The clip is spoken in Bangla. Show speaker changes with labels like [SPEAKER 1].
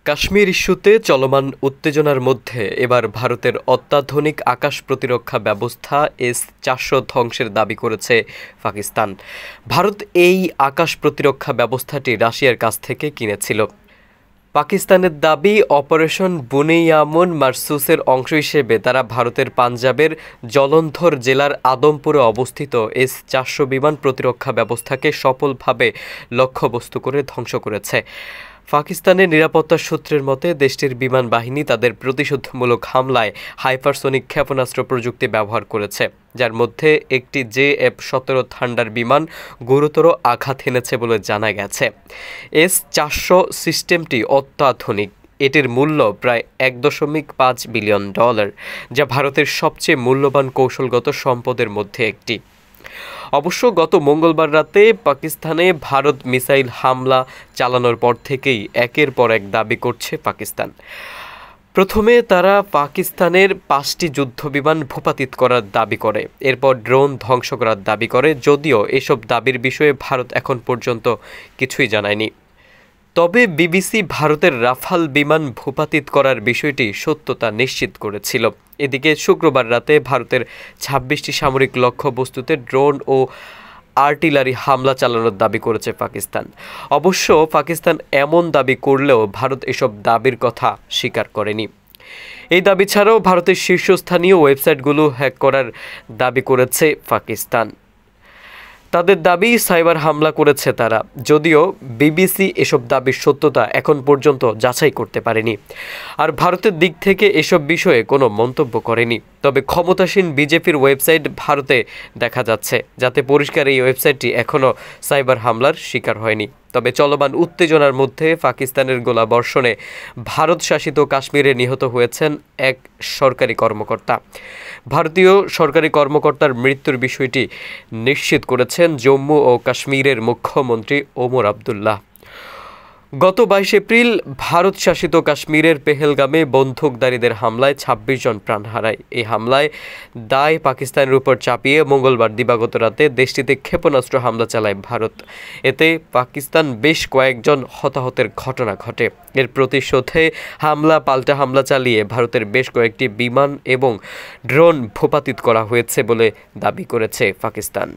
[SPEAKER 1] কাশ্মীর ইস্যুতে চলমান উত্তেজনার মধ্যে এবার ভারতের অত্যাধুনিক আকাশ প্রতিরক্ষা ব্যবস্থা S-400 ধ্বংসের দাবি করেছে পাকিস্তান। ভারত এই আকাশ প্রতিরক্ষা ব্যবস্থাটি রাশিয়ার কাছ থেকে কিনেছিল। পাকিস্তানের দাবি, অপারেশন বুনিয়ামুন মারসুসের অংশ হিসেবে তারা ভারতের পাঞ্জাবের জলন্ধর জেলার আদমপুরে অবস্থিত S-400 বিমান প্রতিরক্ষা ব্যবস্থাকে সফলভাবে লক্ষ্যবস্তু করে ধ্বংস করেছে। পাকিস্তানের নিরাপত্তা সূত্রের মতে, দেশটির বিমান বাহিনী তাদের প্রতিশোধমূলক হামলায় হাইপারসোনিক ক্ষেপণাস্ত্র প্রযুক্তি ব্যবহার করেছে, যার মধ্যে একটি JF-17 থান্ডার বিমান গুরুতর আঘাত এনেছে বলে জানা গেছে। S-400 সিস্টেমটি অত্যাধুনিক। এটির মূল্য প্রায় $1.5 বিলিয়ন, যা ভারতের সবচেয়ে মূল্যবান কৌশলগত সম্পদের মধ্যে একটি। অবশ্য গত মঙ্গলবার রাতে পাকিস্তানে ভারত মিসাইল হামলা চালানোর পর থেকেই একের পর এক দাবি করছে পাকিস্তান। প্রথমে তারা পাকিস্তানের 5টি যুদ্ধবিমান ভূপাতিত করার দাবি করে, এরপর ড্রোন ধ্বংস করার দাবি করে, যদিও এসব দাবির বিষয়ে ভারত এখন পর্যন্ত কিছুই জানায়নি। তবে বিবিসি ভারতের রাফাল বিমান ভূপাতিত করার বিষয়টি সত্যতা নিশ্চিত করেছিল। এদিকে শুক্রবার রাতে ভারতের 26টি সামরিক লক্ষ্যবস্তুতে ড্রোন ও আর্টিলারি হামলা চালানোর দাবি করেছে পাকিস্তান। অবশ্য পাকিস্তান এমন দাবি করলেও ভারত এসব দাবির কথা স্বীকার করেনি। এই দাবি ছাড়াও ভারতের শীর্ষস্থানীয় ওয়েবসাইটগুলো হ্যাক করার দাবি করেছে পাকিস্তান। তাদের দাবি সাইবার হামলা করেছে তারা, যদিও বিবিসি এসব দাবির সত্যতা এখন পর্যন্ত যাচাই করতে পারেনি। আর ভারতের দিক থেকে এসব বিষয়ে কোনো মন্তব্য করেনি। তবে ক্ষমতাসীন বিজেপির ওয়েবসাইট ভারতে দেখা যাচ্ছে, যাতে পরিষ্কার এই ওয়েবসাইটটি এখনও সাইবার হামলার শিকার হয়নি। তবে চলমান উত্তেজনার মধ্যে পাকিস্তানের গোলাবর্ষণে ভারত শাসিত কাশ্মীরে নিহত হয়েছেন এক সরকারি কর্মকর্তা। ভারতীয় সরকারি কর্মকর্তার মৃত্যুর বিষয়টি নিশ্চিত করেছেন জম্মু ও কাশ্মীরের মুখ্যমন্ত্রী ওমর আবদুল্লাহ। গত 22 এপ্রিল ভারত শাসিত কাশ্মীরের পেহেলগামে বন্দুকধারীদের হামলায় 26 জন প্রাণ হারায়। এই হামলায় দায় পাকিস্তানের উপর চাপিয়ে মঙ্গলবার দিবাগত রাতে দেশটিতে ক্ষেপণাস্ত্র হামলা চালায় ভারত। এতে পাকিস্তান বেশ কয়েকজন হতাহতের ঘটনা ঘটে। এর প্রতিশোধে পাল্টা হামলা চালিয়ে ভারতের বেশ কয়েকটি বিমান এবং ড্রোন ভূপাতিত করা হয়েছে বলে দাবি করেছে পাকিস্তান।